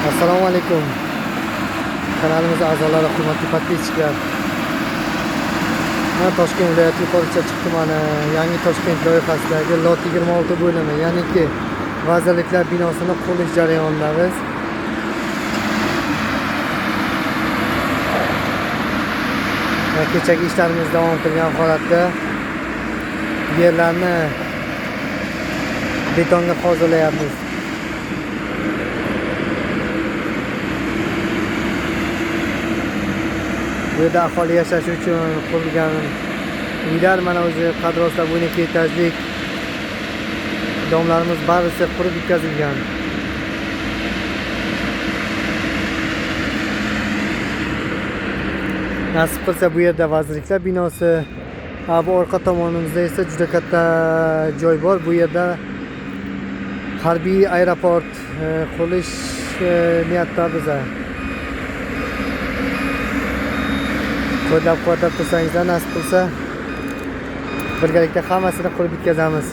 Assalomu alaykum. Kanalimiz a'zolari, hurmatli podpisчиклар. Mana Toshkent viloyati Yuqori-Chirchiq tumani Yangi Toshkent loyihasidagi lot 26 bo'limi, ya'niki vazirliklar binosini qurilish jarayonidamiz. Kechagi ishlarimiz davom etgan holatda yerlarni betonga hozirlayapmiz. Bu yerda aholi yashash uchun qurilgan uylar, mana o'zi qadroslar bo'yniki etajlik domlarimiz barisi qurib bitkazilgan. Nasib qilsa bu yerda vazirliklar binosi, bu orqa tomonimizda esa juda katta joy bor. Bu yerda harbiy aeroport qurilish niyatda biza. Qo'llab-quvvatlab tursangiz, nasib qilsa birgalikda hammasini qurib bitkazamiz.